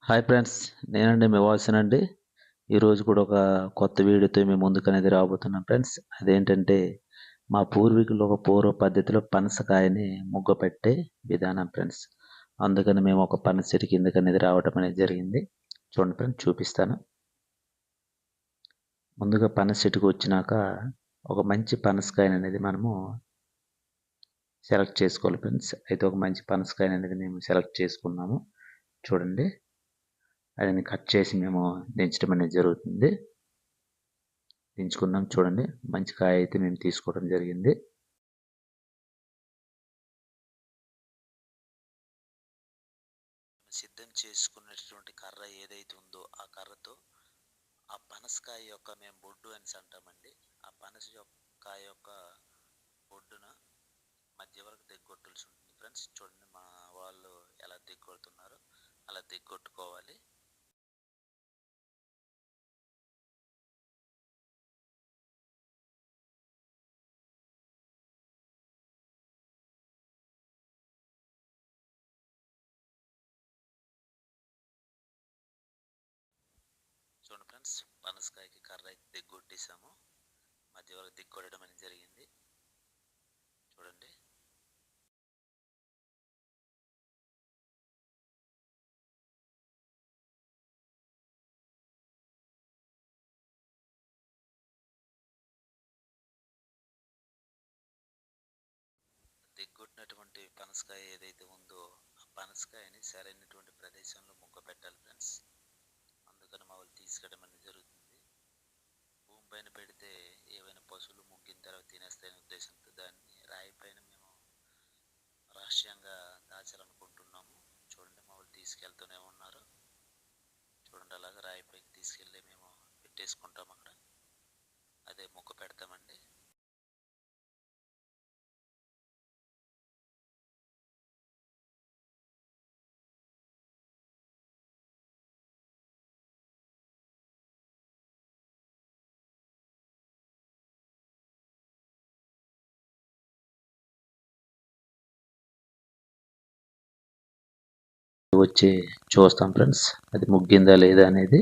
Hi friends, నేనండి మీ వాయిస్‌నండి. ఈరోజు కూడా ఒక కొత్త వీడియోతో మీ ముందుకనేది రాబోతున్నాను ఫ్రెండ్స్. అదేంటంటే, మా పూర్వీకులు ఒక పూర్వ పద్ధతిలో పనసకాయని ముగ్గపెట్టే విధానం ఫ్రెండ్స్. అందుకని మేము ఒక పనస చెట్టు కిందకనేది రావడం అనేది జరిగింది. చూడండి ఫ్రెండ్స్, చూపిస్తాను. ముందుగా పనస చెట్టుకు వచ్చినాక ఒక మంచి పనసకాయననేది మనము సెలెక్ట్ చేసుకోవాలి ఫ్రెండ్స్. అయితే ఒక మంచి పనసకాయననేది మేము సెలెక్ట్ చేసుకున్నాము. చూడండి, దాన్ని కట్ చేసి మేము దించడం అనేది జరుగుతుంది. దించుకున్నాం చూడండి. మంచి కాయ అయితే మేము తీసుకోవడం జరిగింది. సిద్ధం చేసుకున్నటువంటి కర్ర ఏదైతే ఉందో ఆ కర్రతో ఆ పనసకాయ యొక్క మేము బొడ్డు అని అంటామండి. ఆ పనస కాయ యొక్క బొడ్డున మధ్య వరకు దిగ్గొట్టాల్సి ఉంటుంది ఫ్రెండ్స్. చూడండి మా వాళ్ళు ఎలా దిగ్గొడుతున్నారో అలా దిగ్గొట్టుకోవాలి. చూడండి ఫ్రెండ్స్, పనసకాయకి కర్ర అయితే దిగ్గొట్టేసాము. మధ్య వరకు దిగ్గొట్టడం అనేది జరిగింది. చూడండి, దిగ్గొట్టినటువంటి పనసకాయ ఏదైతే ఉందో ఆ పనసకాయని సరైనటువంటి ప్రదేశంలో ముగ్గ పెట్టాలి ఫ్రెండ్స్. అందుకని మా వాళ్ళు తీసుకెళ్ళడం అనేది జరుగుతుంది. భూమి పైన పెడితే ఏవైనా పశువులు ముగ్గిన తర్వాత తినేస్తాయనే ఉద్దేశంతో దాన్ని రాయి పైన మేము రహస్యంగా దాచాలనుకుంటున్నాము. చూడండి, మా వాళ్ళు తీసుకెళ్తూనే ఉన్నారు. చూడండి, అలాగే రాయి పైకి తీసుకెళ్ళి మేము పెట్టేసుకుంటాం. అక్కడ అదే ముగ్గ పెడతామండి. వచ్చి చూస్తాం ఫ్రెండ్స్, అది ముగ్గిందా లేదా అనేది.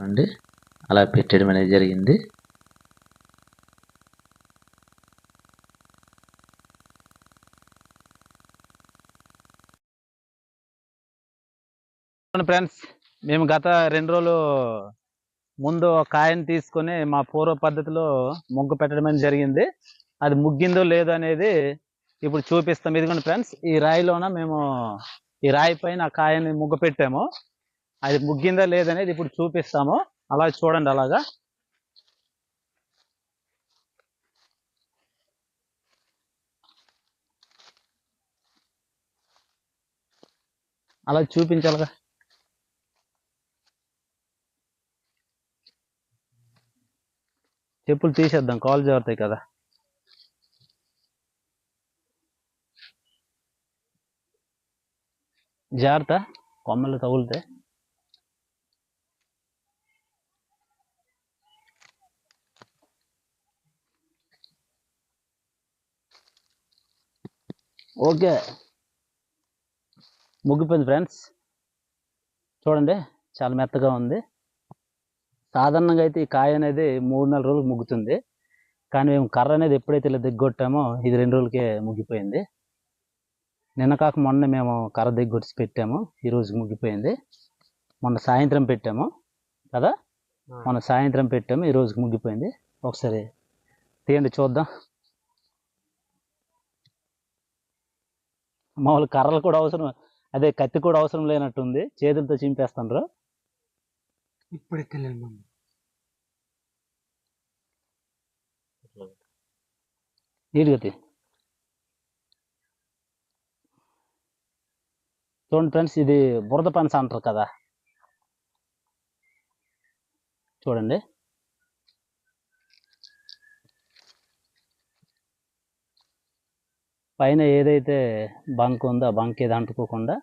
అండి, అలా పెట్టడం అనేది జరిగింది. ఫ్రెండ్స్, మేము గత 2 రోజులు ముందు కాయని తీసుకొని మా పూర్వ పద్ధతిలో ముగ్గు పెట్టడం అనేది జరిగింది. అది ముగ్గిందో లేదో అనేది ఇప్పుడు చూపిస్తాం. ఇదిగోండి ఫ్రెండ్స్, ఈ రాయిలోన మేము ఈ రాయి పైన ఆ కాయని ముగ్గు పెట్టాము. అది ముగ్గిందా లేదనేది ఇప్పుడు చూపిస్తాము. అలా చూడండి, అలాగా అలా చూపించాలిగా. చెప్పులు తీసేద్దాం, కాల్ జారుతాయి కదా. జాగ్రత్త, కొమ్మలు తగులుతాయి. ఓకే, ముగ్గిపోయింది ఫ్రెండ్స్. చూడండి, చాలా మెత్తగా ఉంది. సాధారణంగా అయితే ఈ కాయ అనేది 3-4 రోజులకు ముగ్గుతుంది. కానీ మేము కర్ర అనేది ఎప్పుడైతే ఇలా దిగ్గొట్టామో ఇది 2 రోజులకే ముగ్గిపోయింది. నిన్న కాక మొన్న మేము కర్ర దిగ్గొట్టి పెట్టాము, ఈ రోజు ముగ్గిపోయింది. మొన్న సాయంత్రం పెట్టాము కదా, మొన్న సాయంత్రం పెట్టాము, ఈ రోజుకి ముగ్గిపోయింది. ఒకసారి తీయండి చూద్దాం. మామూలు కర్రలు కూడా అవసరం, అదే కత్తి కూడా అవసరం లేనట్టుంది, చేతులతో చింపేస్తాండ్రు. ఇప్పుడు ఎక్కలేము. నీట్గా తీ. చూడండి ఫ్రెండ్స్, ఇది బురద పనస అంటారు కదా. చూడండి, పైన ఏదైతే బంక్ ఉందో ఆ బంక్ ఏది అంటుకోకుండా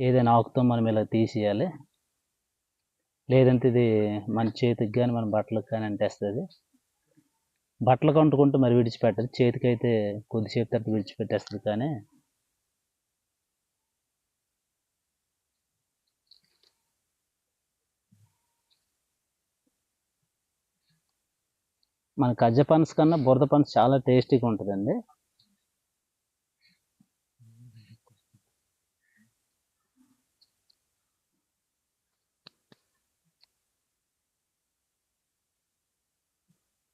ఏదైనా ఆకుతో మనం ఇలా తీసేయాలి. లేదంటే ఇది మన చేతికి కానీ మన బట్టలకు కానీ అంటేస్తుంది. బట్టలకు అంటుకుంటే మరి విడిచిపెట్టదు, చేతికి అయితే కొద్దిసేపు తర్వాత విడిచిపెట్టేస్తుంది. కానీ మన కజ్జ పనస కన్నా బురద పనస చాలా టేస్టీగా ఉంటుందండి.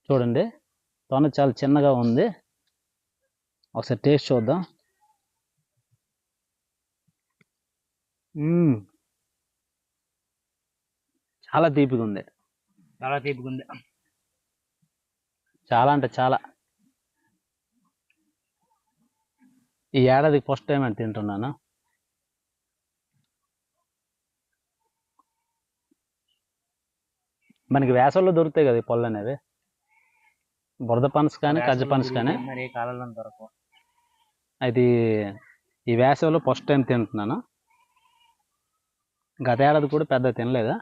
చూడండి తొన చాలా చిన్నగా ఉంది. ఒకసారి టేస్ట్ చూద్దాం. చాలా తీపిగా ఉంది. చాలా అంటే చాలా. ఈ ఏడాదికి ఫస్ట్ టైం అని తింటున్నాను. మనకి వేసవిలో దొరుకుతాయి కదా ఈ పళ్ళు అనేవి, బురద పనస కానీ కజ్జ పనస కానీ. మరి ఏ కాలంలో దొరకవు. అది ఈ వేసవిలో ఫస్ట్ టైం తింటున్నాను. గత ఏడాది కూడా పెద్ద తినలేదా.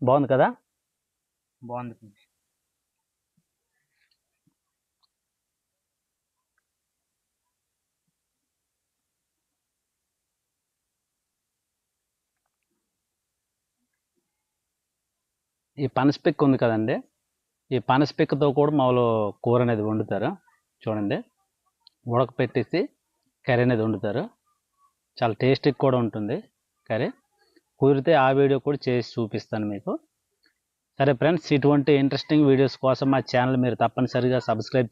బాగుంది కదా. బాగుంది. ఈ పనస పిక్క ఉంది కదండి, ఈ పనస పిక్కతో కూడా మామూలు కూర అనేది వండుతారు. చూడండి ఉడకపెట్టేసి కర్రీ అనేది వండుతారు. చాలా టేస్టీగా కూడా ఉంటుంది కర్రీ. కుదిరితే ఆ వీడియో కూడా చేసి చూపిస్తాను మీకు. సరే ఫ్రెండ్స్, ఇటువంటి ఇంట్రెస్టింగ్ వీడియోస్ కోసం మా ఛానల్ మీరు తప్పనిసరిగా సబ్స్క్రైబ్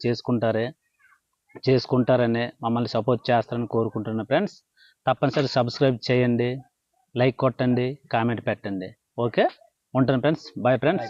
చేసుకుంటారని మమ్మల్ని సపోర్ట్ చేస్తారని కోరుకుంటున్నాను ఫ్రెండ్స్. తప్పనిసరి సబ్స్క్రైబ్ చేయండి, లైక్ కొట్టండి, కామెంట్ పెట్టండి. ఓకే, ఉంటాను ఫ్రెండ్స్. Bye friends.